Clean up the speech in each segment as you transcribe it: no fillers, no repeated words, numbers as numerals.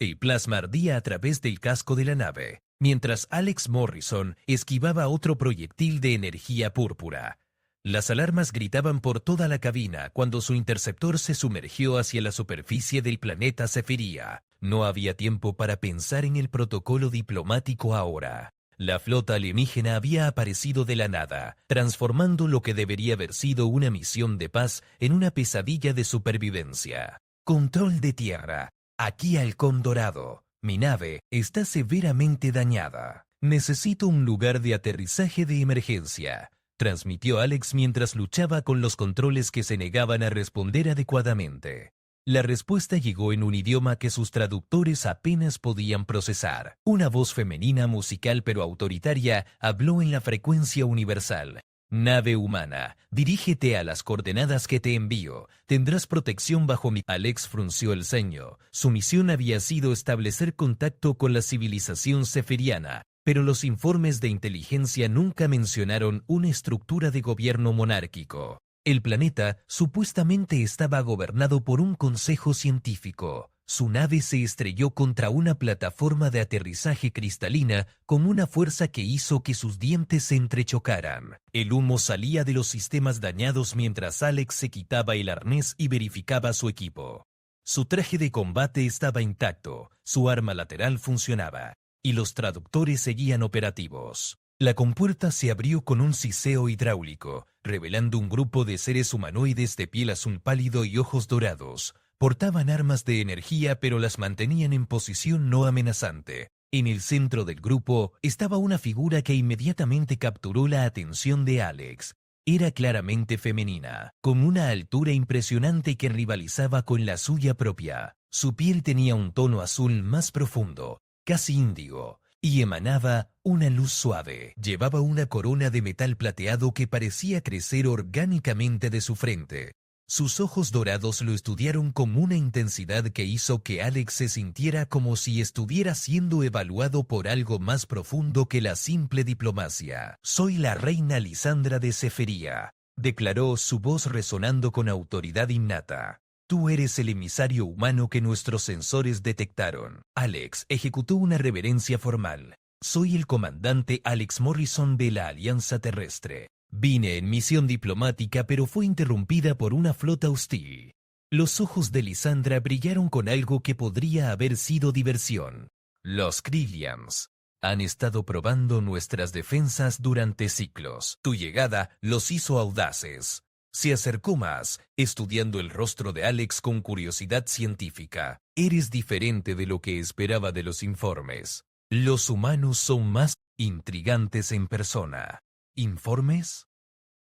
El plasma ardía a través del casco de la nave, mientras Alex Morrison esquivaba otro proyectil de energía púrpura. Las alarmas gritaban por toda la cabina cuando su interceptor se sumergió hacia la superficie del planeta Zephyria. No había tiempo para pensar en el protocolo diplomático ahora. La flota alienígena había aparecido de la nada, transformando lo que debería haber sido una misión de paz en una pesadilla de supervivencia. Control de tierra. Aquí Halcón Dorado. Mi nave está severamente dañada. Necesito un lugar de aterrizaje de emergencia, transmitió Alex mientras luchaba con los controles que se negaban a responder adecuadamente. La respuesta llegó en un idioma que sus traductores apenas podían procesar. Una voz femenina musical pero autoritaria habló en la frecuencia universal. Nave humana, dirígete a las coordenadas que te envío. Tendrás protección bajo mi... Alex frunció el ceño. Su misión había sido establecer contacto con la civilización zefiriana, pero los informes de inteligencia nunca mencionaron una estructura de gobierno monárquico. El planeta supuestamente estaba gobernado por un consejo científico. Su nave se estrelló contra una plataforma de aterrizaje cristalina con una fuerza que hizo que sus dientes se entrechocaran. El humo salía de los sistemas dañados mientras Alex se quitaba el arnés y verificaba su equipo. Su traje de combate estaba intacto, su arma lateral funcionaba, y los traductores seguían operativos. La compuerta se abrió con un siseo hidráulico, revelando un grupo de seres humanoides de piel azul pálido y ojos dorados. Portaban armas de energía pero las mantenían en posición no amenazante. En el centro del grupo estaba una figura que inmediatamente capturó la atención de Alex. Era claramente femenina, con una altura impresionante que rivalizaba con la suya propia. Su piel tenía un tono azul más profundo, casi índigo, y emanaba una luz suave. Llevaba una corona de metal plateado que parecía crecer orgánicamente de su frente. Sus ojos dorados lo estudiaron con una intensidad que hizo que Alex se sintiera como si estuviera siendo evaluado por algo más profundo que la simple diplomacia. «Soy la reina Lisandra de Zephyria», declaró, su voz resonando con autoridad innata. «Tú eres el emisario humano que nuestros sensores detectaron». Alex ejecutó una reverencia formal. «Soy el comandante Alex Morrison de la Alianza Terrestre. Vine en misión diplomática pero fue interrumpida por una flota hostil». Los ojos de Lisandra brillaron con algo que podría haber sido diversión. «Los Krillians han estado probando nuestras defensas durante siglos. Tu llegada los hizo audaces». Se acercó más, estudiando el rostro de Alex con curiosidad científica. «Eres diferente de lo que esperaba de los informes. Los humanos son más intrigantes en persona». «¿Informes?».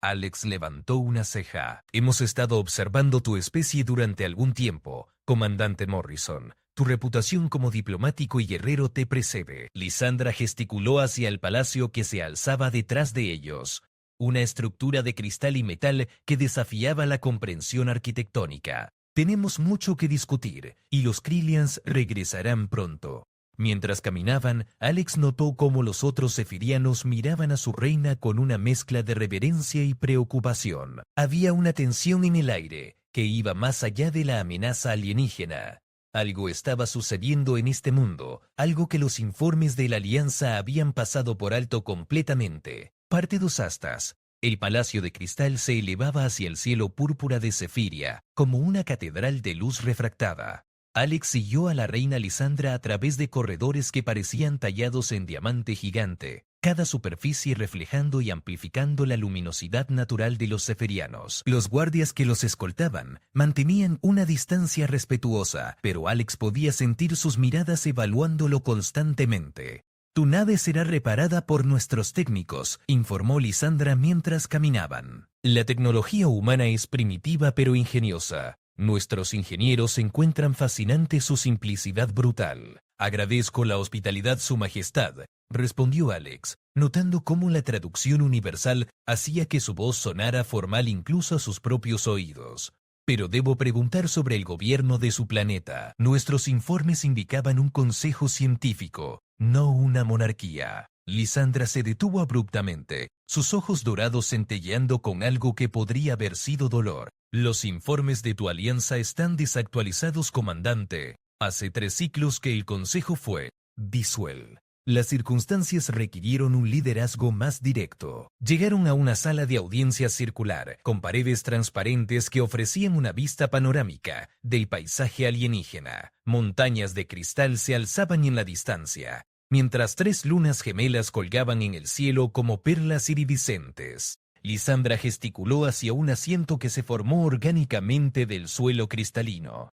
Alex levantó una ceja. «Hemos estado observando tu especie durante algún tiempo, comandante Morrison. Tu reputación como diplomático y guerrero te precede». Lisandra gesticuló hacia el palacio que se alzaba detrás de ellos. Una estructura de cristal y metal que desafiaba la comprensión arquitectónica. «Tenemos mucho que discutir, y los Krillians regresarán pronto». Mientras caminaban, Alex notó cómo los otros zefirianos miraban a su reina con una mezcla de reverencia y preocupación. Había una tensión en el aire que iba más allá de la amenaza alienígena. Algo estaba sucediendo en este mundo, algo que los informes de la Alianza habían pasado por alto completamente. Parte 2 astas. El palacio de cristal se elevaba hacia el cielo púrpura de Zephyria, como una catedral de luz refractada. Alex siguió a la reina Lisandra a través de corredores que parecían tallados en diamante gigante, cada superficie reflejando y amplificando la luminosidad natural de los zefirianos. Los guardias que los escoltaban mantenían una distancia respetuosa, pero Alex podía sentir sus miradas evaluándolo constantemente. «Tu nave será reparada por nuestros técnicos», informó Lisandra mientras caminaban. «La tecnología humana es primitiva pero ingeniosa. Nuestros ingenieros encuentran fascinante su simplicidad brutal». «Agradezco la hospitalidad, Su Majestad», respondió Alex, notando cómo la traducción universal hacía que su voz sonara formal incluso a sus propios oídos. «Pero debo preguntar sobre el gobierno de su planeta. Nuestros informes indicaban un consejo científico, no una monarquía». Lisandra se detuvo abruptamente, sus ojos dorados centelleando con algo que podría haber sido dolor. «Los informes de tu alianza están desactualizados, comandante. Hace 3 ciclos que el consejo fue disuel. Las circunstancias requirieron un liderazgo más directo. Llegaron a una sala de audiencia circular, con paredes transparentes que ofrecían una vista panorámica del paisaje alienígena. Montañas de cristal se alzaban en la distancia, mientras 3 lunas gemelas colgaban en el cielo como perlas iridiscentes. Lisandra gesticuló hacia un asiento que se formó orgánicamente del suelo cristalino.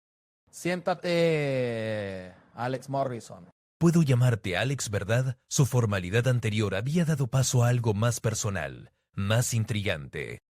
Siéntate, Alex Morrison. Puedo llamarte Alex, ¿verdad? Su formalidad anterior había dado paso a algo más personal, más intrigante.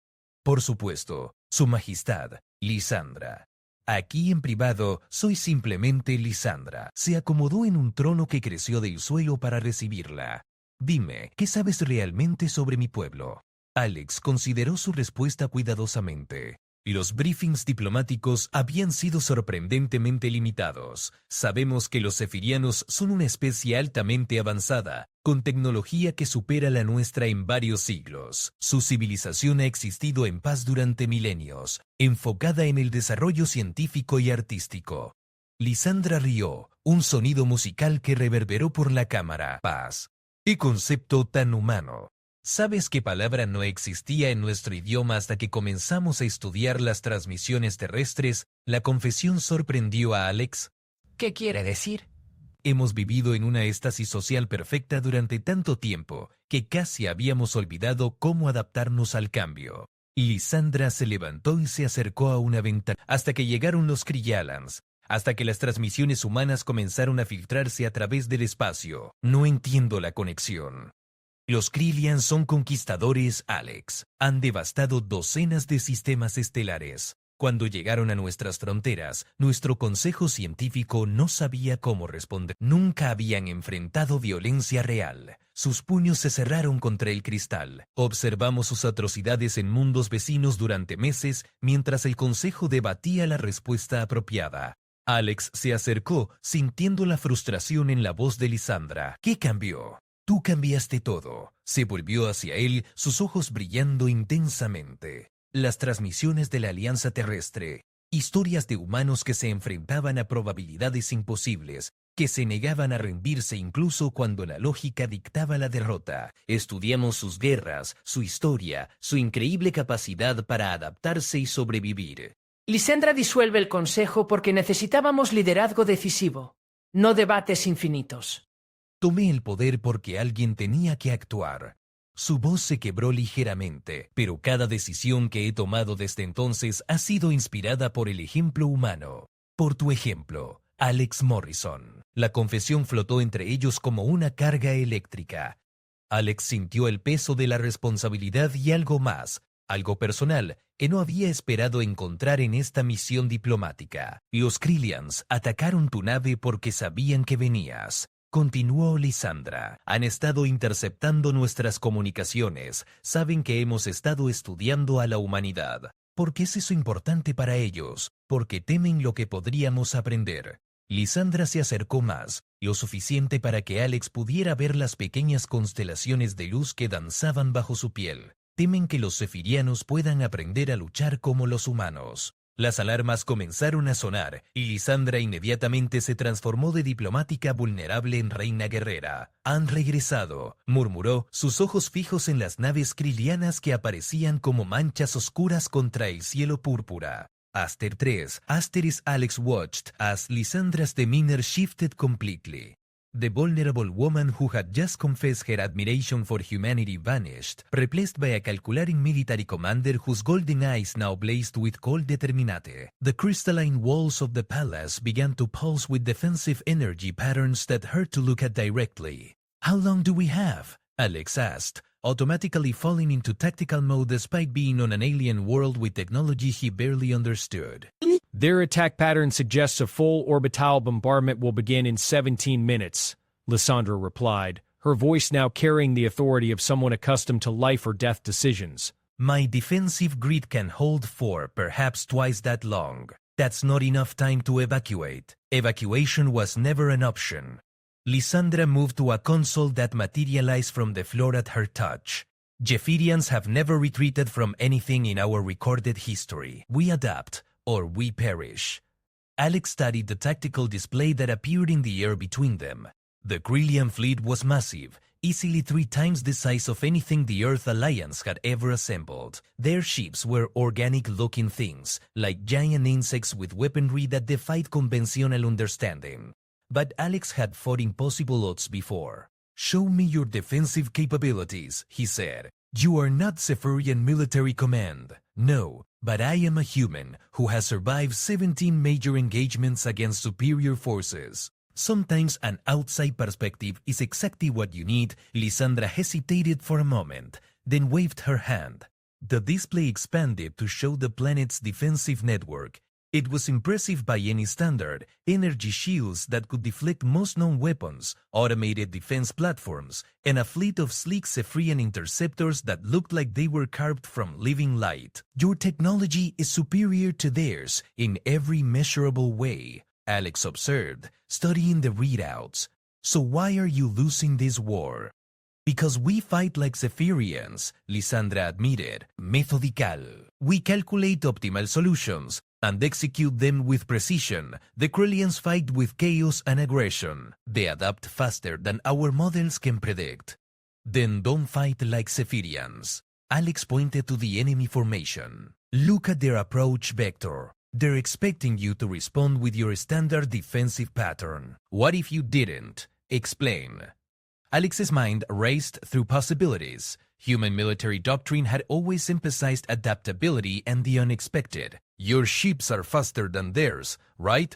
Por supuesto, Su Majestad, Lisandra. Aquí en privado, soy simplemente Lisandra. Se acomodó en un trono que creció del suelo para recibirla. Dime, ¿qué sabes realmente sobre mi pueblo? Alex consideró su respuesta cuidadosamente. Los briefings diplomáticos habían sido sorprendentemente limitados. Sabemos que los zefirianos son una especie altamente avanzada, con tecnología que supera la nuestra en varios siglos. Su civilización ha existido en paz durante milenios, enfocada en el desarrollo científico y artístico. Lisandra rió, un sonido musical que reverberó por la cámara. Paz. ¡Qué concepto tan humano! ¿Sabes qué palabra no existía en nuestro idioma hasta que comenzamos a estudiar las transmisiones terrestres? La confesión sorprendió a Alex. ¿Qué quiere decir? Hemos vivido en una éxtasis social perfecta durante tanto tiempo que casi habíamos olvidado cómo adaptarnos al cambio. Lisandra se levantó y se acercó a una ventana hasta que llegaron los Krillans, hasta que las transmisiones humanas comenzaron a filtrarse a través del espacio. No entiendo la conexión. Los Krillans son conquistadores, Alex. Han devastado docenas de sistemas estelares. Cuando llegaron a nuestras fronteras, nuestro consejo científico no sabía cómo responder. Nunca habían enfrentado violencia real. Sus puños se cerraron contra el cristal. Observamos sus atrocidades en mundos vecinos durante meses, mientras el consejo debatía la respuesta apropiada. Alex se acercó, sintiendo la frustración en la voz de Lisandra. ¿Qué cambió? Tú cambiaste todo. Se volvió hacia él, sus ojos brillando intensamente. Las transmisiones de la Alianza Terrestre. Historias de humanos que se enfrentaban a probabilidades imposibles, que se negaban a rendirse incluso cuando la lógica dictaba la derrota. Estudiamos sus guerras, su historia, su increíble capacidad para adaptarse y sobrevivir. Lisandra disuelve el consejo porque necesitábamos liderazgo decisivo, no debates infinitos. Tomé el poder porque alguien tenía que actuar. Su voz se quebró ligeramente, pero cada decisión que he tomado desde entonces ha sido inspirada por el ejemplo humano. Por tu ejemplo, Alex Morrison. La confesión flotó entre ellos como una carga eléctrica. Alex sintió el peso de la responsabilidad y algo más, algo personal, que no había esperado encontrar en esta misión diplomática. Los Krillans atacaron tu nave porque sabían que venías. Continuó Lisandra. Han estado interceptando nuestras comunicaciones. Saben que hemos estado estudiando a la humanidad. ¿Por qué es eso importante para ellos? Porque temen lo que podríamos aprender. Lisandra se acercó más, lo suficiente para que Alex pudiera ver las pequeñas constelaciones de luz que danzaban bajo su piel. Temen que los zefirianos puedan aprender a luchar como los humanos. Las alarmas comenzaron a sonar, y Lisandra inmediatamente se transformó de diplomática vulnerable en reina guerrera. Han regresado, murmuró, sus ojos fijos en las naves krillianas que aparecían como manchas oscuras contra el cielo púrpura. Aster 3, Asteris Alex watched as Lisandra's demeanor shifted completely. The vulnerable woman who had just confessed her admiration for humanity vanished, replaced by a calculating military commander whose golden eyes now blazed with cold determinate. The crystalline walls of the palace began to pulse with defensive energy patterns that hurt to look at directly. "How long do we have?" Alex asked, automatically falling into tactical mode despite being on an alien world with technology he barely understood. Their attack pattern suggests a full orbital bombardment will begin in 17 minutes, Lysandra replied, her voice now carrying the authority of someone accustomed to life or death decisions. My defensive grid can hold 4, perhaps twice that long. That's not enough time to evacuate. Evacuation was never an option. Lysandra moved to a console that materialized from the floor at her touch. Zephyrians have never retreated from anything in our recorded history. We adapt, or we perish. Alex studied the tactical display that appeared in the air between them. The Krillian fleet was massive, easily 3 times the size of anything the Earth Alliance had ever assembled. Their ships were organic-looking things, like giant insects with weaponry that defied conventional understanding. But Alex had fought impossible odds before. "Show me your defensive capabilities," he said. "You are not Zephyrian military command. No, but I am a human who has survived 17 major engagements against superior forces." Sometimes an outside perspective is exactly what you need. Lysandra hesitated for a moment, then waved her hand. The display expanded to show the planet's defensive network. It was impressive by any standard: energy shields that could deflect most known weapons, automated defense platforms, and a fleet of sleek Zephyrian interceptors that looked like they were carved from living light. "Your technology is superior to theirs in every measurable way," Alex observed, studying the readouts. "So why are you losing this war?" "Because we fight like Zephyrians," Lysandra admitted. "Methodical. We calculate optimal solutions and execute them with precision. The Krillians fight with chaos and aggression. They adapt faster than our models can predict." "Then don't fight like Zephyrians." Alex pointed to the enemy formation. "Look at their approach vector. They're expecting you to respond with your standard defensive pattern. What if you didn't? Explain." Alex's mind raced through possibilities. Human military doctrine had always emphasized adaptability and the unexpected. "Your ships are faster than theirs, right?"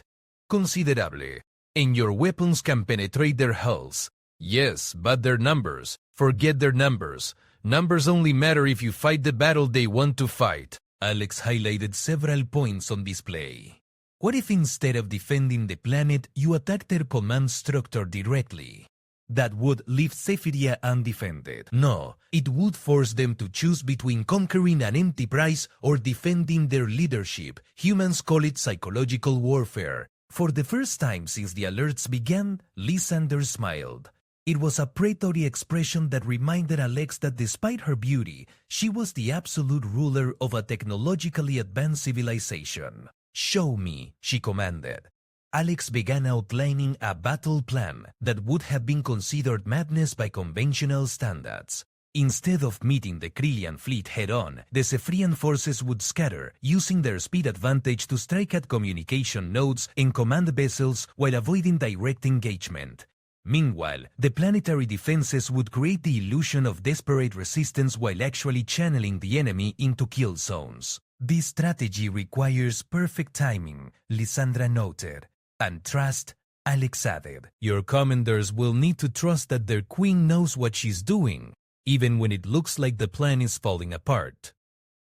"Considerably. And your weapons can penetrate their hulls." "Yes, but their numbers. Forget their numbers. Numbers only matter if you fight the battle they want to fight." Alex highlighted several points on display. "What if instead of defending the planet, you attack their command structure directly? That would leave Zephyria undefended. No, it would force them to choose between conquering an empty prize or defending their leadership. Humans call it psychological warfare." For the first time since the alerts began, Lysander smiled. It was a predatory expression that reminded Alex that despite her beauty, she was the absolute ruler of a technologically advanced civilization. "Show me," she commanded. Alex began outlining a battle plan that would have been considered madness by conventional standards. Instead of meeting the Krillian fleet head-on, the Zephyrian forces would scatter, using their speed advantage to strike at communication nodes and command vessels while avoiding direct engagement. Meanwhile, the planetary defenses would create the illusion of desperate resistance while actually channeling the enemy into kill zones. "This strategy requires perfect timing," Lysandra noted. "And trust," Alex added. "Your commanders will need to trust that their queen knows what she's doing, even when it looks like the plan is falling apart."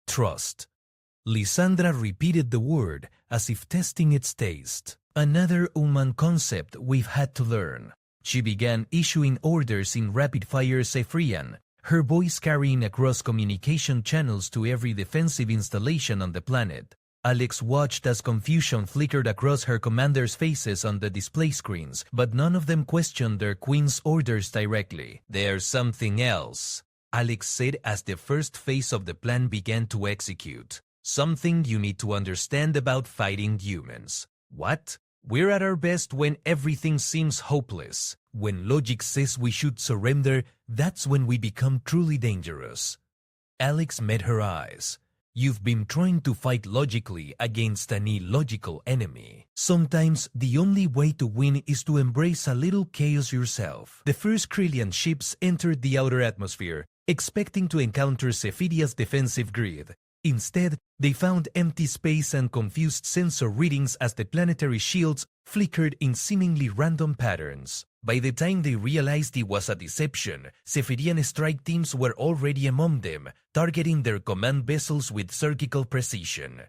"Trust." Lysandra repeated the word as if testing its taste. "Another Uman concept we've had to learn." She began issuing orders in rapid-fire Zephyrian, her voice carrying across communication channels to every defensive installation on the planet. Alex watched as confusion flickered across her commanders' faces on the display screens, but none of them questioned their queen's orders directly. "There's something else," Alex said as the first phase of the plan began to execute. "Something you need to understand about fighting humans." "What?" "We're at our best when everything seems hopeless. When logic says we should surrender, that's when we become truly dangerous." Alex met her eyes. "You've been trying to fight logically against an illogical enemy. Sometimes the only way to win is to embrace a little chaos yourself." The first Krillian ships entered the outer atmosphere, expecting to encounter Zephyria's defensive grid. Instead, they found empty space and confused sensor readings as the planetary shields flickered in seemingly random patterns. By the time they realized it was a deception, Zephyrian strike teams were already among them, targeting their command vessels with surgical precision.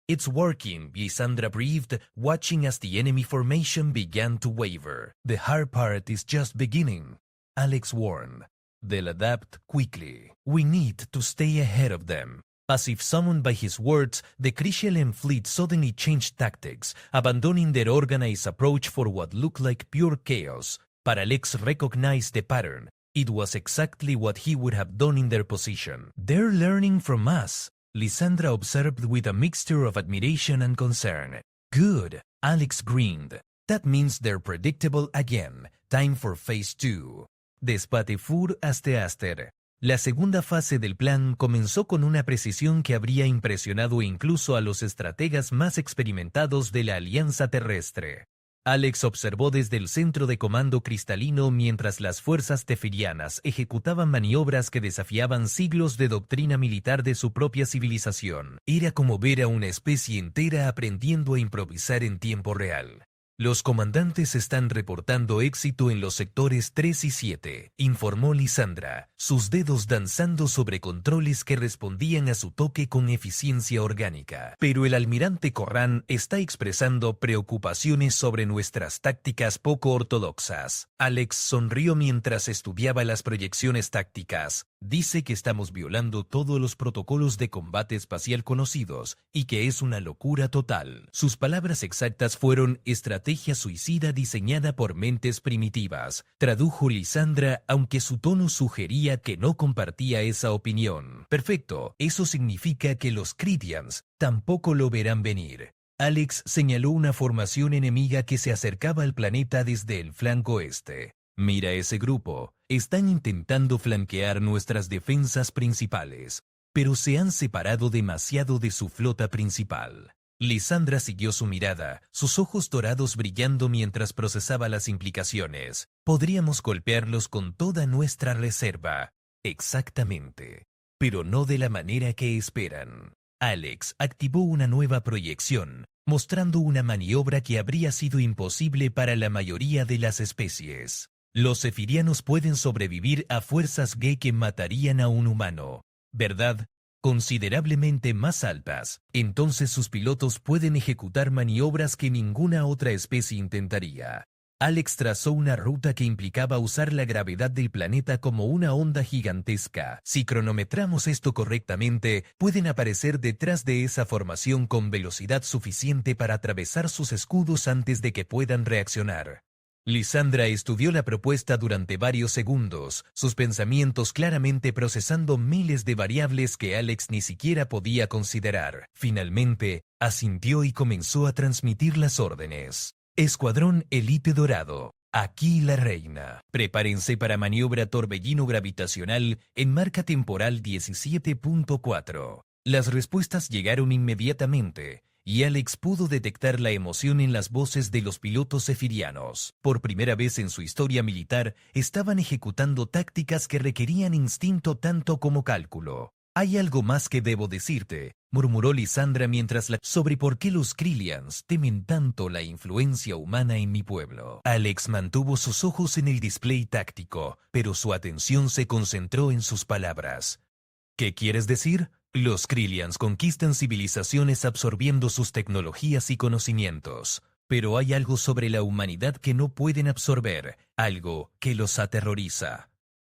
"It's working," Lysandra breathed, watching as the enemy formation began to waver. "The hard part is just beginning," Alex warned. "They'll adapt quickly. We need to stay ahead of them." As if summoned by his words, the Krillian fleet suddenly changed tactics, abandoning their organized approach for what looked like pure chaos. But Alex recognized the pattern. It was exactly what he would have done in their position. "They're learning from us," Lysandra observed with a mixture of admiration and concern. "Good. Alex grinned. That means they're predictable again. Time for phase 2. Despate fur aste aster. La segunda fase del plan comenzó con una precisión que habría impresionado incluso a los estrategas más experimentados de la Alianza Terrestre. Alex observó desde el centro de comando cristalino mientras las fuerzas teferianas ejecutaban maniobras que desafiaban siglos de doctrina militar de su propia civilización. Era como ver a una especie entera aprendiendo a improvisar en tiempo real. Los comandantes están reportando éxito en los sectores 3 y 7, informó Lysandra, sus dedos danzando sobre controles que respondían a su toque con eficiencia orgánica. Pero el almirante Corran está expresando preocupaciones sobre nuestras tácticas poco ortodoxas. Alex sonrió mientras estudiaba las proyecciones tácticas. Dice que estamos violando todos los protocolos de combate espacial conocidos y que es una locura total. Sus palabras exactas fueron estrategia suicida diseñada por mentes primitivas, tradujo Lysandra, aunque su tono sugería que no compartía esa opinión. Perfecto, eso significa que los Krydians tampoco lo verán venir. Alex señaló una formación enemiga que se acercaba al planeta desde el flanco este. Mira ese grupo, están intentando flanquear nuestras defensas principales, pero se han separado demasiado de su flota principal. Lysandra siguió su mirada, sus ojos dorados brillando mientras procesaba las implicaciones. Podríamos golpearlos con toda nuestra reserva. Exactamente. Pero no de la manera que esperan. Alex activó una nueva proyección, mostrando una maniobra que habría sido imposible para la mayoría de las especies. Los zefirianos pueden sobrevivir a fuerzas G que matarían a un humano, ¿verdad? Considerablemente más altas, entonces sus pilotos pueden ejecutar maniobras que ninguna otra especie intentaría. Alex trazó una ruta que implicaba usar la gravedad del planeta como una onda gigantesca. Si cronometramos esto correctamente, pueden aparecer detrás de esa formación con velocidad suficiente para atravesar sus escudos antes de que puedan reaccionar. Lysandra estudió la propuesta durante varios segundos, sus pensamientos claramente procesando miles de variables que Alex ni siquiera podía considerar. Finalmente, asintió y comenzó a transmitir las órdenes. Escuadrón Elite Dorado. Aquí la reina. Prepárense para maniobra torbellino gravitacional en marca temporal 17.4. Las respuestas llegaron inmediatamente, y Alex pudo detectar la emoción en las voces de los pilotos zefirianos. Por primera vez en su historia militar, estaban ejecutando tácticas que requerían instinto tanto como cálculo. «Hay algo más que debo decirte», murmuró Lysandra mientras sobre por qué los Krylians temen tanto la influencia humana en mi pueblo. Alex mantuvo sus ojos en el display táctico, pero su atención se concentró en sus palabras. «¿Qué quieres decir?» Los Krylians conquistan civilizaciones absorbiendo sus tecnologías y conocimientos, pero hay algo sobre la humanidad que no pueden absorber, algo que los aterroriza.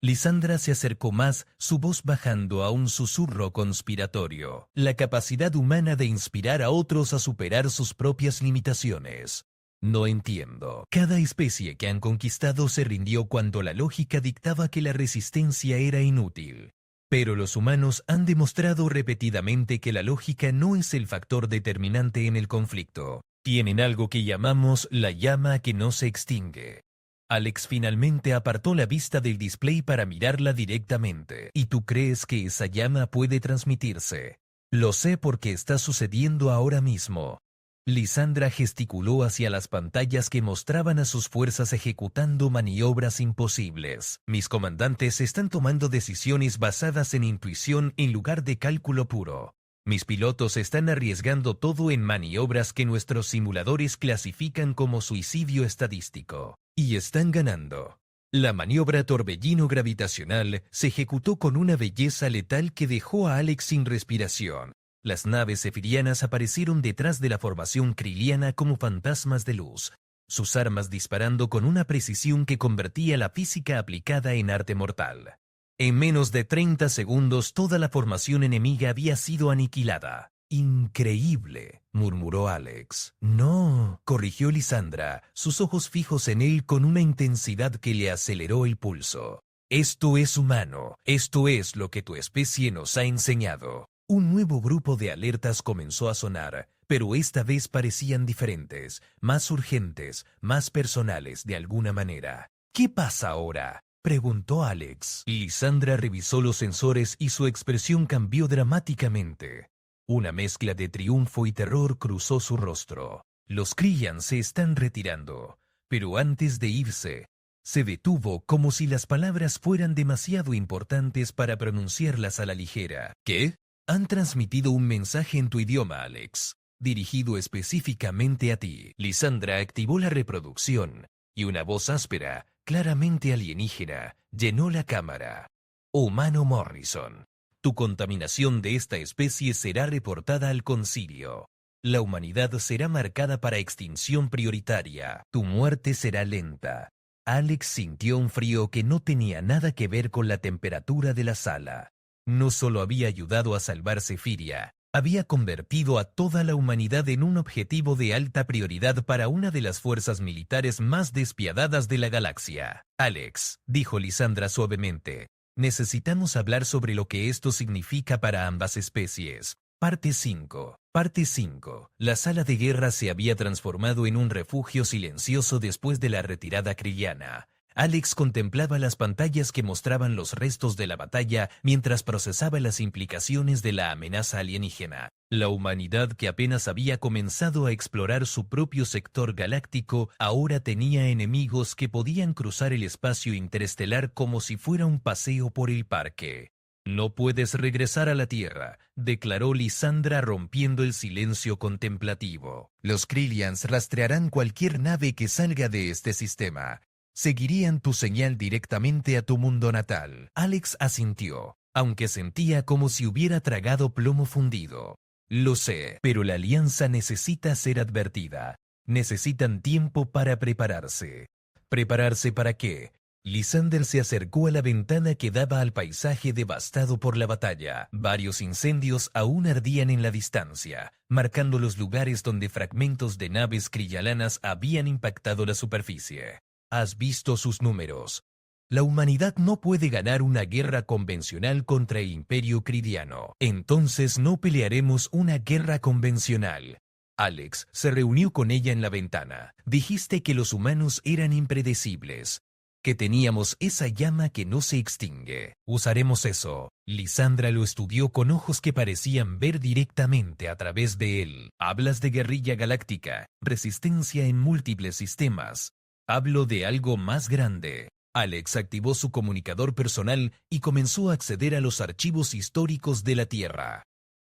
Lysandra se acercó más, su voz bajando a un susurro conspiratorio. La capacidad humana de inspirar a otros a superar sus propias limitaciones. No entiendo. Cada especie que han conquistado se rindió cuando la lógica dictaba que la resistencia era inútil. Pero los humanos han demostrado repetidamente que la lógica no es el factor determinante en el conflicto. Tienen algo que llamamos la llama que no se extingue. Alex finalmente apartó la vista del display para mirarla directamente. ¿Y tú crees que esa llama puede transmitirse? Lo sé porque está sucediendo ahora mismo. Lysandra gesticuló hacia las pantallas que mostraban a sus fuerzas ejecutando maniobras imposibles. Mis comandantes están tomando decisiones basadas en intuición en lugar de cálculo puro. Mis pilotos están arriesgando todo en maniobras que nuestros simuladores clasifican como suicidio estadístico. Y están ganando. La maniobra torbellino gravitacional se ejecutó con una belleza letal que dejó a Alex sin respiración. Las naves zefirianas aparecieron detrás de la formación kryliana como fantasmas de luz, sus armas disparando con una precisión que convertía la física aplicada en arte mortal. En menos de 30 segundos toda la formación enemiga había sido aniquilada. «Increíble», murmuró Alex. «No», corrigió Lysandra, sus ojos fijos en él con una intensidad que le aceleró el pulso. «Esto es humano, esto es lo que tu especie nos ha enseñado». Un nuevo grupo de alertas comenzó a sonar, pero esta vez parecían diferentes, más urgentes, más personales de alguna manera. ¿Qué pasa ahora?, preguntó Alex. Lisandra revisó los sensores y su expresión cambió dramáticamente. Una mezcla de triunfo y terror cruzó su rostro. Los Kryans se están retirando, pero antes de irse, se detuvo como si las palabras fueran demasiado importantes para pronunciarlas a la ligera. ¿Qué? Han transmitido un mensaje en tu idioma, Alex, dirigido específicamente a ti. Lisandra activó la reproducción y una voz áspera, claramente alienígena, llenó la cámara. Humano Morrison, tu contaminación de esta especie será reportada al concilio. La humanidad será marcada para extinción prioritaria. Tu muerte será lenta. Alex sintió un frío que no tenía nada que ver con la temperatura de la sala. No solo había ayudado a salvar Zephyria, había convertido a toda la humanidad en un objetivo de alta prioridad para una de las fuerzas militares más despiadadas de la galaxia. Alex, dijo Lisandra suavemente, necesitamos hablar sobre lo que esto significa para ambas especies. Parte 5. Parte 5. La sala de guerra se había transformado en un refugio silencioso después de la retirada kryana. Alex contemplaba las pantallas que mostraban los restos de la batalla mientras procesaba las implicaciones de la amenaza alienígena. La humanidad, que apenas había comenzado a explorar su propio sector galáctico, ahora tenía enemigos que podían cruzar el espacio interestelar como si fuera un paseo por el parque. No puedes regresar a la Tierra, declaró Lisandra rompiendo el silencio contemplativo. Los Krylians rastrearán cualquier nave que salga de este sistema. Seguirían tu señal directamente a tu mundo natal. Alex asintió, aunque sentía como si hubiera tragado plomo fundido. Lo sé, pero la alianza necesita ser advertida. Necesitan tiempo para prepararse. ¿Prepararse para qué? Lisander se acercó a la ventana que daba al paisaje devastado por la batalla. Varios incendios aún ardían en la distancia, marcando los lugares donde fragmentos de naves kryalanas habían impactado la superficie. Has visto sus números. La humanidad no puede ganar una guerra convencional contra el Imperio Krydiano. Entonces no pelearemos una guerra convencional. Alex se reunió con ella en la ventana. Dijiste que los humanos eran impredecibles, que teníamos esa llama que no se extingue. Usaremos eso. Lisandra lo estudió con ojos que parecían ver directamente a través de él. Hablas de guerrilla galáctica, resistencia en múltiples sistemas. Hablo de algo más grande. Alex activó su comunicador personal y comenzó a acceder a los archivos históricos de la Tierra.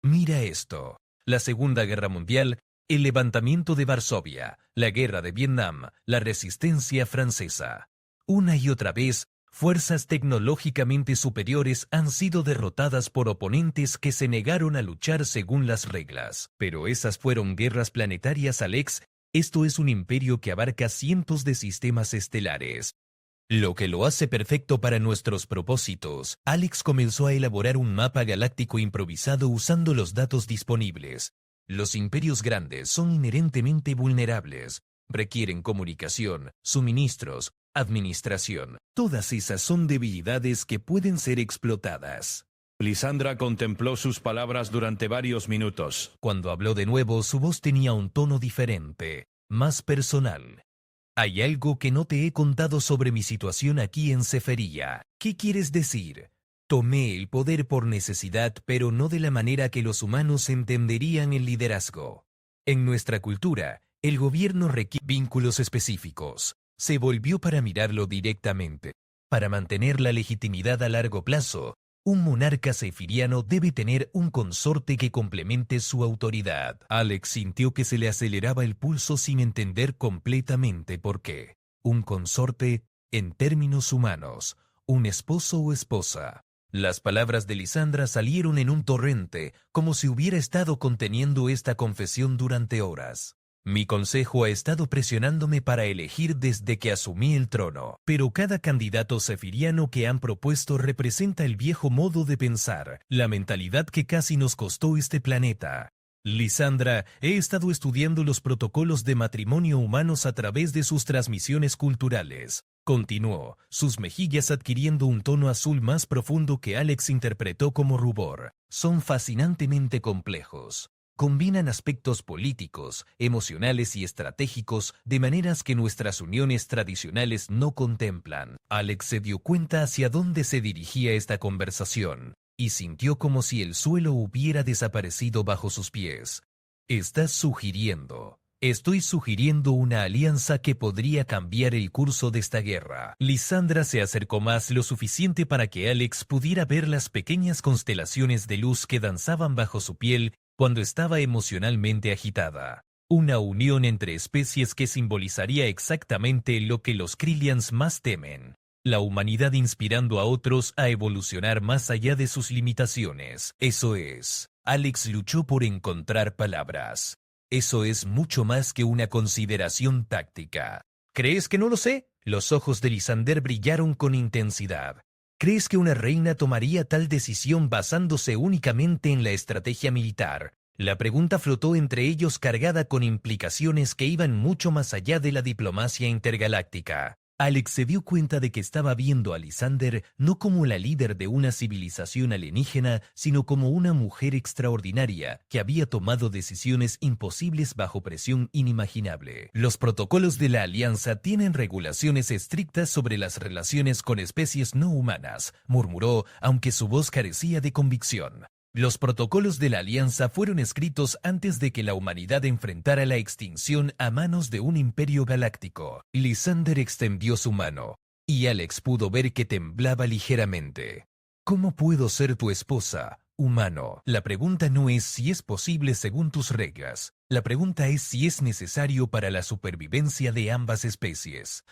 Mira esto. La Segunda Guerra Mundial, el levantamiento de Varsovia, la Guerra de Vietnam, la resistencia francesa. Una y otra vez, fuerzas tecnológicamente superiores han sido derrotadas por oponentes que se negaron a luchar según las reglas. Pero esas fueron guerras planetarias, Alex. Esto es un imperio que abarca cientos de sistemas estelares. Lo que lo hace perfecto para nuestros propósitos. Alex comenzó a elaborar un mapa galáctico improvisado usando los datos disponibles. Los imperios grandes son inherentemente vulnerables. Requieren comunicación, suministros, administración. Todas esas son debilidades que pueden ser explotadas. Lisandra contempló sus palabras durante varios minutos. Cuando habló de nuevo, su voz tenía un tono diferente, más personal. Hay algo que no te he contado sobre mi situación aquí en Zephyria. ¿Qué quieres decir? Tomé el poder por necesidad, pero no de la manera que los humanos entenderían el liderazgo. En nuestra cultura, el gobierno requiere vínculos específicos. Se volvió para mirarlo directamente. Para mantener la legitimidad a largo plazo, un monarca zefiriano debe tener un consorte que complemente su autoridad. Alex sintió que se le aceleraba el pulso sin entender completamente por qué. Un consorte, en términos humanos, un esposo o esposa. Las palabras de Lisandra salieron en un torrente, como si hubiera estado conteniendo esta confesión durante horas. Mi consejo ha estado presionándome para elegir desde que asumí el trono, pero cada candidato zefiriano que han propuesto representa el viejo modo de pensar, la mentalidad que casi nos costó este planeta. Lisandra, he estado estudiando los protocolos de matrimonio humanos a través de sus transmisiones culturales. Continuó, sus mejillas adquiriendo un tono azul más profundo que Alex interpretó como rubor. Son fascinantemente complejos. combinan aspectos políticos, emocionales y estratégicos de maneras que nuestras uniones tradicionales no contemplan. Alex se dio cuenta hacia dónde se dirigía esta conversación y sintió como si el suelo hubiera desaparecido bajo sus pies. Estás sugiriendo. Estoy sugiriendo una alianza que podría cambiar el curso de esta guerra. Lisandra se acercó más lo suficiente para que Alex pudiera ver las pequeñas constelaciones de luz que danzaban bajo su piel cuando estaba emocionalmente agitada. Una unión entre especies que simbolizaría exactamente lo que los Krillians más temen. La humanidad inspirando a otros a evolucionar más allá de sus limitaciones. Eso es. Alex luchó por encontrar palabras. Eso es mucho más que una consideración táctica. ¿Crees que no lo sé? Los ojos de Lysander brillaron con intensidad. ¿Crees que una reina tomaría tal decisión basándose únicamente en la estrategia militar? La pregunta flotó entre ellos cargada con implicaciones que iban mucho más allá de la diplomacia intergaláctica. Alex se dio cuenta de que estaba viendo a Lysander no como la líder de una civilización alienígena, sino como una mujer extraordinaria que había tomado decisiones imposibles bajo presión inimaginable. Los protocolos de la Alianza tienen regulaciones estrictas sobre las relaciones con especies no humanas, murmuró, aunque su voz carecía de convicción. Los protocolos de la Alianza fueron escritos antes de que la humanidad enfrentara la extinción a manos de un imperio galáctico. Lysander extendió su mano, y Alex pudo ver que temblaba ligeramente. ¿Cómo puedo ser tu esposa, humano? La pregunta no es si es posible según tus reglas. La pregunta es si es necesario para la supervivencia de ambas especies.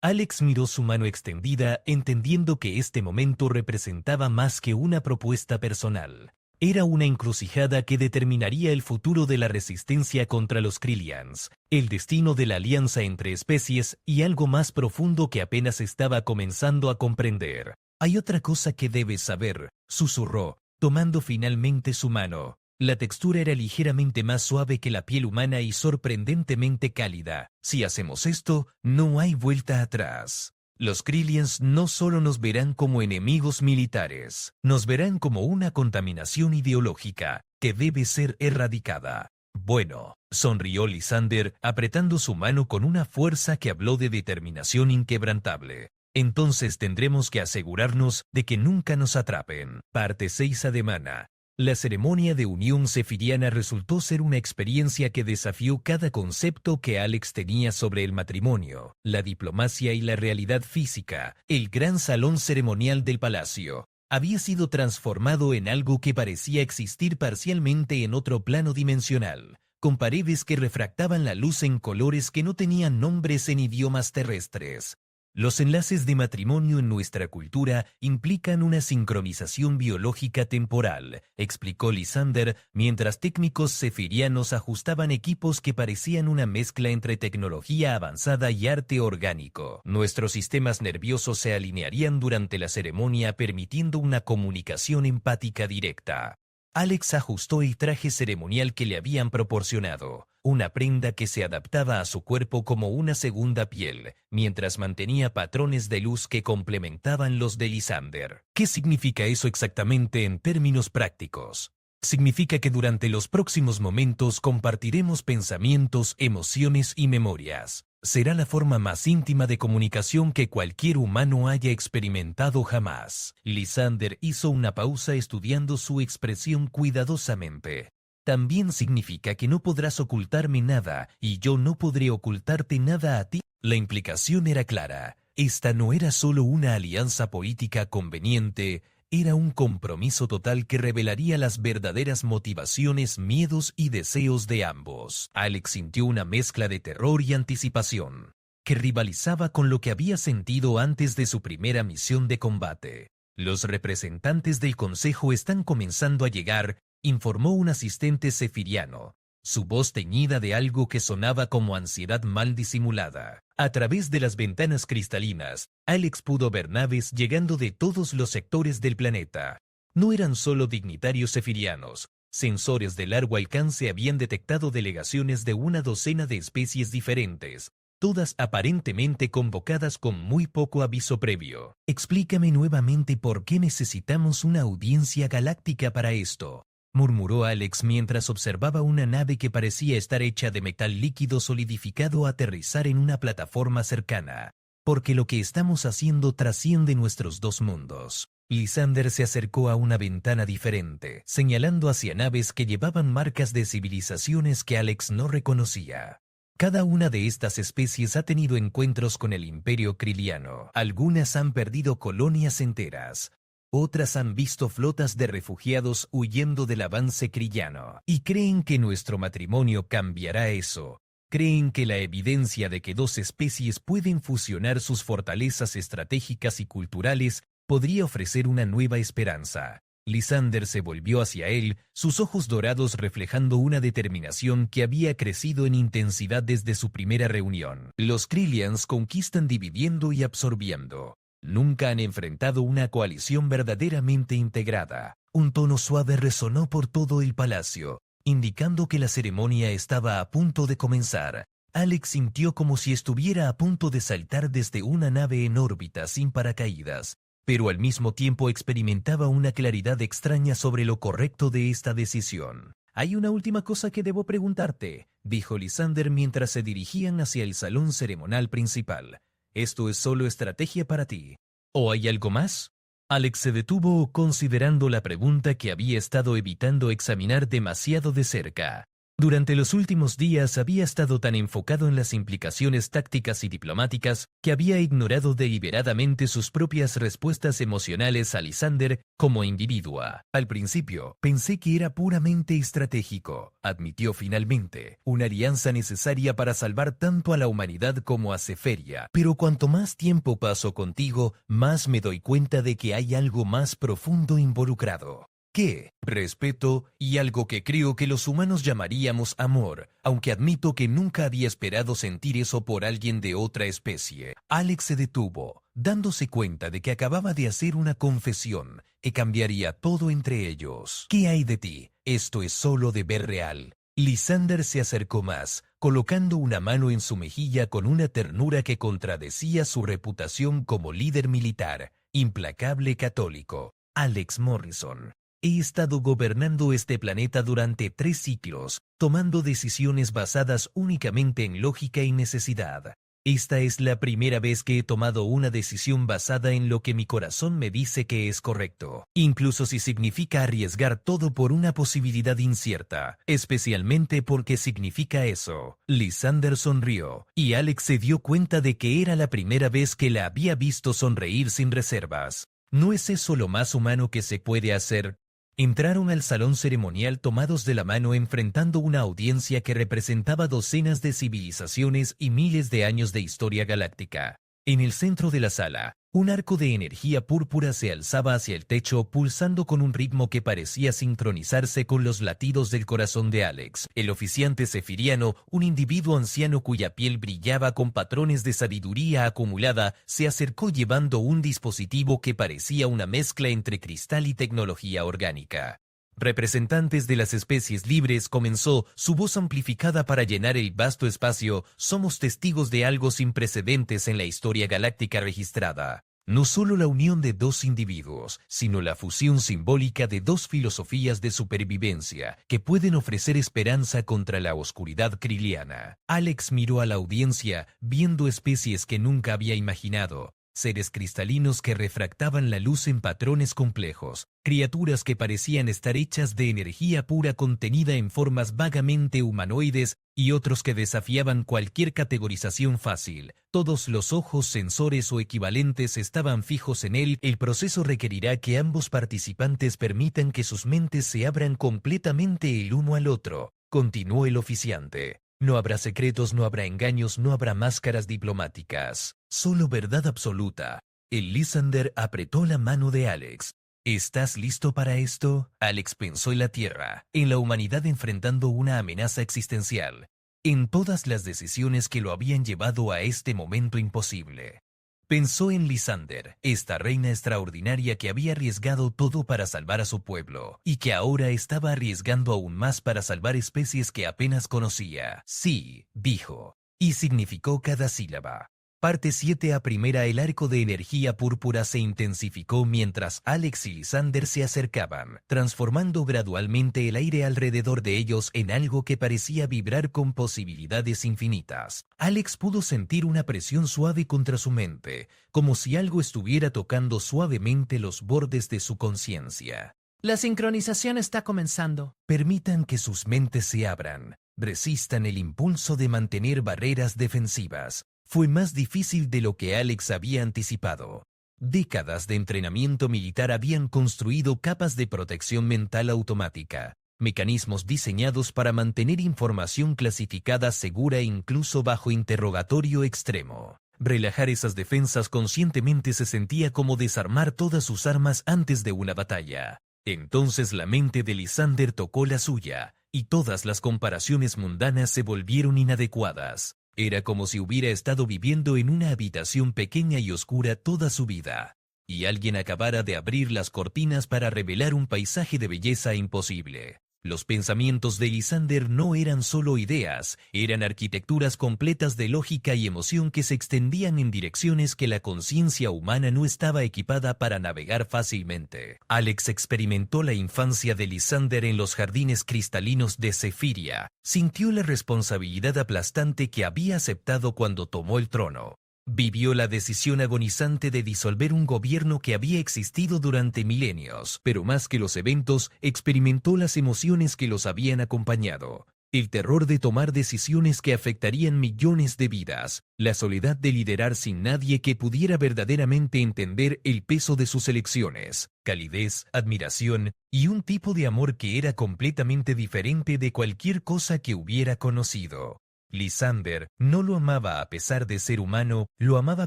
Alex miró su mano extendida, entendiendo que este momento representaba más que una propuesta personal. Era una encrucijada que determinaría el futuro de la resistencia contra los Krillians, el destino de la alianza entre especies y algo más profundo que apenas estaba comenzando a comprender. Hay otra cosa que debes saber, susurró, tomando finalmente su mano. La textura era ligeramente más suave que la piel humana y sorprendentemente cálida. Si hacemos esto, no hay vuelta atrás. Los Krillians no solo nos verán como enemigos militares, nos verán como una contaminación ideológica que debe ser erradicada. Bueno, sonrió Lysander, apretando su mano con una fuerza que habló de determinación inquebrantable. Entonces tendremos que asegurarnos de que nunca nos atrapen. Parte 6 Ademana. La ceremonia de unión sefiriana resultó ser una experiencia que desafió cada concepto que Alex tenía sobre el matrimonio, la diplomacia y la realidad física. El gran salón ceremonial del palacio había sido transformado en algo que parecía existir parcialmente en otro plano dimensional, con paredes que refractaban la luz en colores que no tenían nombres en idiomas terrestres. Los enlaces de matrimonio en nuestra cultura implican una sincronización biológica temporal, explicó Lysander, mientras técnicos sefirianos ajustaban equipos que parecían una mezcla entre tecnología avanzada y arte orgánico. Nuestros sistemas nerviosos se alinearían durante la ceremonia, permitiendo una comunicación empática directa. Alex ajustó el traje ceremonial que le habían proporcionado, una prenda que se adaptaba a su cuerpo como una segunda piel, mientras mantenía patrones de luz que complementaban los de Lysander. ¿Qué significa eso exactamente en términos prácticos? Significa que durante los próximos momentos compartiremos pensamientos, emociones y memorias. Será la forma más íntima de comunicación que cualquier humano haya experimentado jamás. Lysander hizo una pausa estudiando su expresión cuidadosamente. También significa que no podrás ocultarme nada y yo no podré ocultarte nada a ti. La implicación era clara. Esta no era solo una alianza política conveniente, era un compromiso total que revelaría las verdaderas motivaciones, miedos y deseos de ambos. Alex sintió una mezcla de terror y anticipación, que rivalizaba con lo que había sentido antes de su primera misión de combate. Los representantes del Consejo están comenzando a llegar, informó un asistente sefiriano, su voz teñida de algo que sonaba como ansiedad mal disimulada. A través de las ventanas cristalinas, Alex pudo ver naves llegando de todos los sectores del planeta. No eran solo dignitarios sefirianos. Sensores de largo alcance habían detectado delegaciones de una docena de especies diferentes, todas aparentemente convocadas con muy poco aviso previo. Explícame nuevamente por qué necesitamos una audiencia galáctica para esto. murmuró Alex mientras observaba una nave que parecía estar hecha de metal líquido solidificado aterrizar en una plataforma cercana. Porque lo que estamos haciendo trasciende nuestros dos mundos. Lysander se acercó a una ventana diferente, señalando hacia naves que llevaban marcas de civilizaciones que Alex no reconocía. Cada una de estas especies ha tenido encuentros con el Imperio Kriliano. Algunas han perdido colonias enteras. Otras han visto flotas de refugiados huyendo del avance kriliano. Y creen que nuestro matrimonio cambiará eso. Creen que la evidencia de que dos especies pueden fusionar sus fortalezas estratégicas y culturales podría ofrecer una nueva esperanza. Lysander se volvió hacia él, sus ojos dorados reflejando una determinación que había crecido en intensidad desde su primera reunión. Los Krillians conquistan dividiendo y absorbiendo. Nunca han enfrentado una coalición verdaderamente integrada. Un tono suave resonó por todo el palacio, indicando que la ceremonia estaba a punto de comenzar. Alex sintió como si estuviera a punto de saltar desde una nave en órbita sin paracaídas, pero al mismo tiempo experimentaba una claridad extraña sobre lo correcto de esta decisión. «Hay una última cosa que debo preguntarte», dijo Lysander mientras se dirigían hacia el salón ceremonial principal. «¿Esto es solo estrategia para ti? ¿O hay algo más?» Alex se detuvo considerando la pregunta que había estado evitando examinar demasiado de cerca. Durante los últimos días había estado tan enfocado en las implicaciones tácticas y diplomáticas que había ignorado deliberadamente sus propias respuestas emocionales a Lysander como individua. Al principio, pensé que era puramente estratégico, admitió finalmente, una alianza necesaria para salvar tanto a la humanidad como a Seferia. Pero cuanto más tiempo paso contigo, más me doy cuenta de que hay algo más profundo involucrado. ¿Qué? Respeto y algo que creo que los humanos llamaríamos amor, aunque admito que nunca había esperado sentir eso por alguien de otra especie. Alex se detuvo, dándose cuenta de que acababa de hacer una confesión que cambiaría todo entre ellos. ¿Qué hay de ti? Esto es solo deber real. Lysander se acercó más, colocando una mano en su mejilla con una ternura que contradecía su reputación como líder militar, implacable católico. Alex Morrison. He estado gobernando este planeta durante 3 ciclos, tomando decisiones basadas únicamente en lógica y necesidad. Esta es la primera vez que he tomado una decisión basada en lo que mi corazón me dice que es correcto, incluso si significa arriesgar todo por una posibilidad incierta, especialmente porque significa eso. Lysander sonrió, y Alex se dio cuenta de que era la primera vez que la había visto sonreír sin reservas. ¿No es eso lo más humano que se puede hacer? Entraron al salón ceremonial tomados de la mano enfrentando una audiencia que representaba docenas de civilizaciones y miles de años de historia galáctica. En el centro de la sala, un arco de energía púrpura se alzaba hacia el techo pulsando con un ritmo que parecía sincronizarse con los latidos del corazón de Alex. El oficiante sefiriano, un individuo anciano cuya piel brillaba con patrones de sabiduría acumulada, se acercó llevando un dispositivo que parecía una mezcla entre cristal y tecnología orgánica. Representantes de las especies libres, comenzó, su voz amplificada para llenar el vasto espacio. Somos testigos de algo sin precedentes en la historia galáctica registrada. No solo la unión de 2 individuos, sino la fusión simbólica de 2 filosofías de supervivencia que pueden ofrecer esperanza contra la oscuridad kriliana. Alex miró a la audiencia, viendo especies que nunca había imaginado. Seres cristalinos que refractaban la luz en patrones complejos, criaturas que parecían estar hechas de energía pura contenida en formas vagamente humanoides y otros que desafiaban cualquier categorización fácil. Todos los ojos, sensores o equivalentes estaban fijos en él. El proceso requerirá que ambos participantes permitan que sus mentes se abran completamente el uno al otro, continuó el oficiante. No habrá secretos, no habrá engaños, no habrá máscaras diplomáticas. Solo verdad absoluta. El Lysander apretó la mano de Alex. ¿Estás listo para esto? Alex pensó en la Tierra, en la humanidad enfrentando una amenaza existencial, en todas las decisiones que lo habían llevado a este momento imposible. Pensó en Lysander, esta reina extraordinaria que había arriesgado todo para salvar a su pueblo, y que ahora estaba arriesgando aún más para salvar especies que apenas conocía. Sí, dijo, y significó cada sílaba. Parte 7a primera. El arco de energía púrpura se intensificó mientras Alex y Lysander se acercaban, transformando gradualmente el aire alrededor de ellos en algo que parecía vibrar con posibilidades infinitas. Alex pudo sentir una presión suave contra su mente, como si algo estuviera tocando suavemente los bordes de su conciencia. La sincronización está comenzando. Permitan que sus mentes se abran. Resistan el impulso de mantener barreras defensivas. Fue más difícil de lo que Alex había anticipado. Décadas de entrenamiento militar habían construido capas de protección mental automática, mecanismos diseñados para mantener información clasificada segura incluso bajo interrogatorio extremo. Relajar esas defensas conscientemente se sentía como desarmar todas sus armas antes de una batalla. Entonces la mente de Lysander tocó la suya, y todas las comparaciones mundanas se volvieron inadecuadas. Era como si hubiera estado viviendo en una habitación pequeña y oscura toda su vida, y alguien acabara de abrir las cortinas para revelar un paisaje de belleza imposible. Los pensamientos de Lysander no eran solo ideas, eran arquitecturas completas de lógica y emoción que se extendían en direcciones que la conciencia humana no estaba equipada para navegar fácilmente. Alex experimentó la infancia de Lysander en los jardines cristalinos de Zephyria. Sintió la responsabilidad aplastante que había aceptado cuando tomó el trono. Vivió la decisión agonizante de disolver un gobierno que había existido durante milenios, pero más que los eventos, experimentó las emociones que los habían acompañado. El terror de tomar decisiones que afectarían millones de vidas, la soledad de liderar sin nadie que pudiera verdaderamente entender el peso de sus elecciones, calidez, admiración y un tipo de amor que era completamente diferente de cualquier cosa que hubiera conocido. Lysander no lo amaba a pesar de ser humano, lo amaba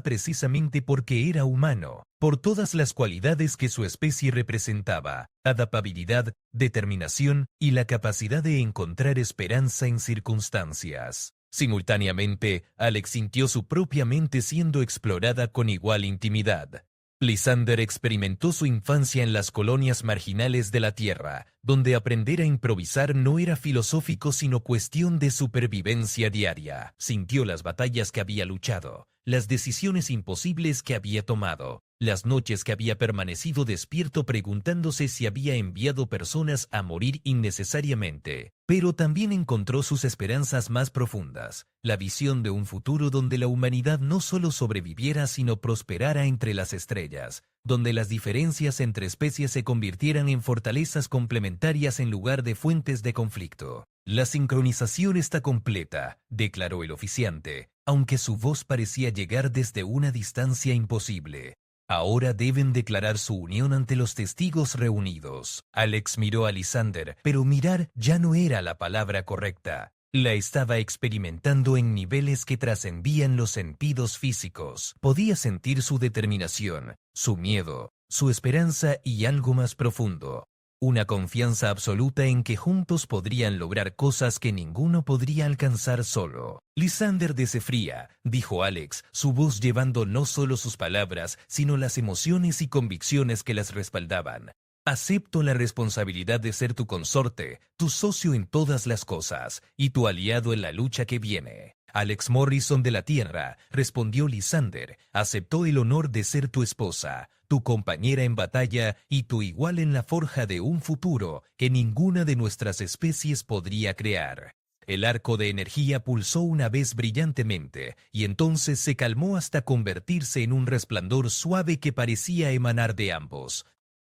precisamente porque era humano, por todas las cualidades que su especie representaba: adaptabilidad, determinación y la capacidad de encontrar esperanza en circunstancias. Simultáneamente, Alex sintió su propia mente siendo explorada con igual intimidad. Lysander experimentó su infancia en las colonias marginales de la Tierra, donde aprender a improvisar no era filosófico sino cuestión de supervivencia diaria. Sintió las batallas que había luchado, las decisiones imposibles que había tomado, las noches que había permanecido despierto preguntándose si había enviado personas a morir innecesariamente. Pero también encontró sus esperanzas más profundas, la visión de un futuro donde la humanidad no solo sobreviviera sino prosperara entre las estrellas, donde las diferencias entre especies se convirtieran en fortalezas complementarias en lugar de fuentes de conflicto. La sincronización está completa, declaró el oficiante, aunque su voz parecía llegar desde una distancia imposible. Ahora deben declarar su unión ante los testigos reunidos. Alex miró a Lysander, pero mirar ya no era la palabra correcta. La estaba experimentando en niveles que trascendían los sentidos físicos. Podía sentir su determinación, su miedo, su esperanza y algo más profundo. Una confianza absoluta en que juntos podrían lograr cosas que ninguno podría alcanzar solo. Lysander de Zephyria, dijo Alex, su voz llevando no solo sus palabras, sino las emociones y convicciones que las respaldaban. Acepto la responsabilidad de ser tu consorte, tu socio en todas las cosas, y tu aliado en la lucha que viene. Alex Morrison de la Tierra, respondió Lysander, aceptó el honor de ser tu esposa, tu compañera en batalla y tu igual en la forja de un futuro que ninguna de nuestras especies podría crear. El arco de energía pulsó una vez brillantemente, y entonces se calmó hasta convertirse en un resplandor suave que parecía emanar de ambos.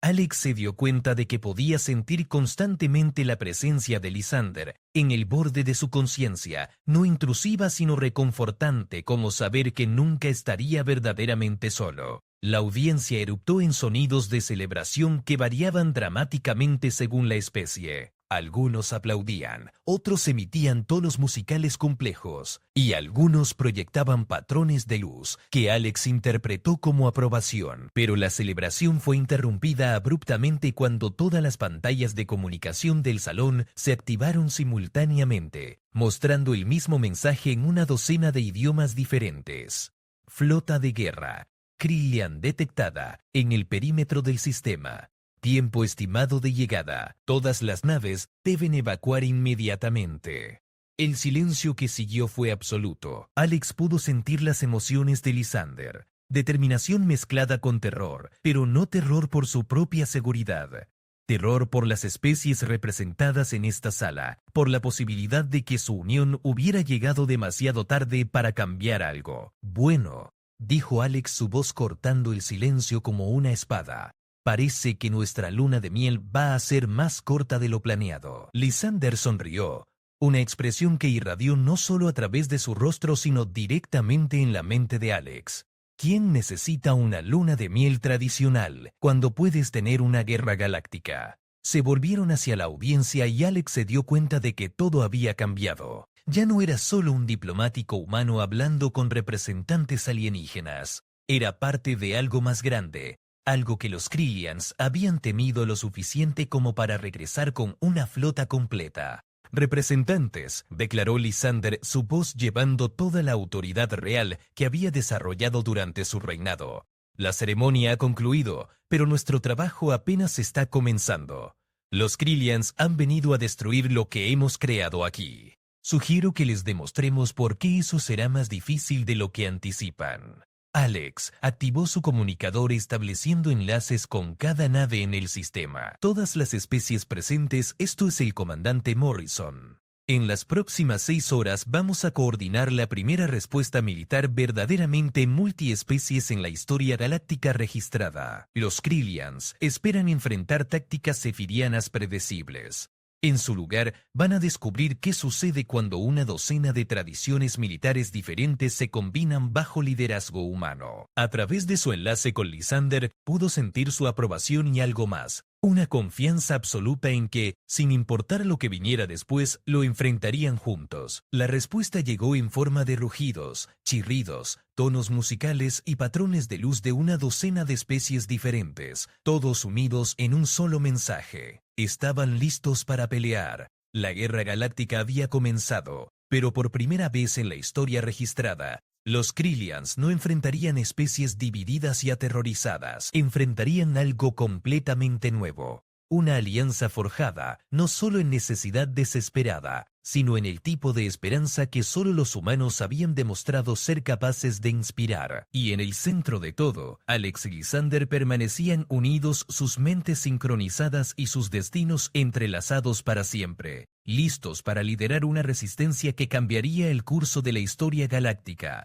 Alex se dio cuenta de que podía sentir constantemente la presencia de Lysander en el borde de su conciencia, no intrusiva sino reconfortante, como saber que nunca estaría verdaderamente solo. La audiencia eruptó en sonidos de celebración que variaban dramáticamente según la especie. Algunos aplaudían, otros emitían tonos musicales complejos, y algunos proyectaban patrones de luz que Alex interpretó como aprobación. Pero la celebración fue interrumpida abruptamente cuando todas las pantallas de comunicación del salón se activaron simultáneamente, mostrando el mismo mensaje en una docena de idiomas diferentes. Flota de guerra. Krillian detectada en el perímetro del sistema. Tiempo estimado de llegada. Todas las naves deben evacuar inmediatamente. El silencio que siguió fue absoluto. Alex pudo sentir las emociones de Lysander. Determinación mezclada con terror, pero no terror por su propia seguridad. Terror por las especies representadas en esta sala, por la posibilidad de que su unión hubiera llegado demasiado tarde para cambiar algo. Bueno, dijo Alex, su voz cortando el silencio como una espada. Parece que nuestra luna de miel va a ser más corta de lo planeado. Lysander sonrió, una expresión que irradió no solo a través de su rostro sino directamente en la mente de Alex. ¿Quién necesita una luna de miel tradicional cuando puedes tener una guerra galáctica? Se volvieron hacia la audiencia y Alex se dio cuenta de que todo había cambiado. Ya no era solo un diplomático humano hablando con representantes alienígenas. Era parte de algo más grande, algo que los Krillians habían temido lo suficiente como para regresar con una flota completa. Representantes, declaró Lysander, su voz llevando toda la autoridad real que había desarrollado durante su reinado. La ceremonia ha concluido, pero nuestro trabajo apenas está comenzando. Los Krillians han venido a destruir lo que hemos creado aquí. Sugiero que les demostremos por qué eso será más difícil de lo que anticipan. Alex activó su comunicador estableciendo enlaces con cada nave en el sistema. Todas las especies presentes, esto es el comandante Morrison. En las próximas 6 horas vamos a coordinar la primera respuesta militar verdaderamente multiespecies en la historia galáctica registrada. Los Krillians esperan enfrentar tácticas zefirianas predecibles. En su lugar, van a descubrir qué sucede cuando una docena de tradiciones militares diferentes se combinan bajo liderazgo humano. A través de su enlace con Lysander, pudo sentir su aprobación y algo más. Una confianza absoluta en que, sin importar lo que viniera después, lo enfrentarían juntos. La respuesta llegó en forma de rugidos, chirridos, tonos musicales y patrones de luz de una docena de especies diferentes, todos unidos en un solo mensaje. Estaban listos para pelear. La guerra galáctica había comenzado, pero por primera vez en la historia registrada, los Krillians no enfrentarían especies divididas y aterrorizadas, enfrentarían algo completamente nuevo. Una alianza forjada, no solo en necesidad desesperada, sino en el tipo de esperanza que solo los humanos habían demostrado ser capaces de inspirar. Y en el centro de todo, Alex y Lysander permanecían unidos, sus mentes sincronizadas y sus destinos entrelazados para siempre, listos para liderar una resistencia que cambiaría el curso de la historia galáctica.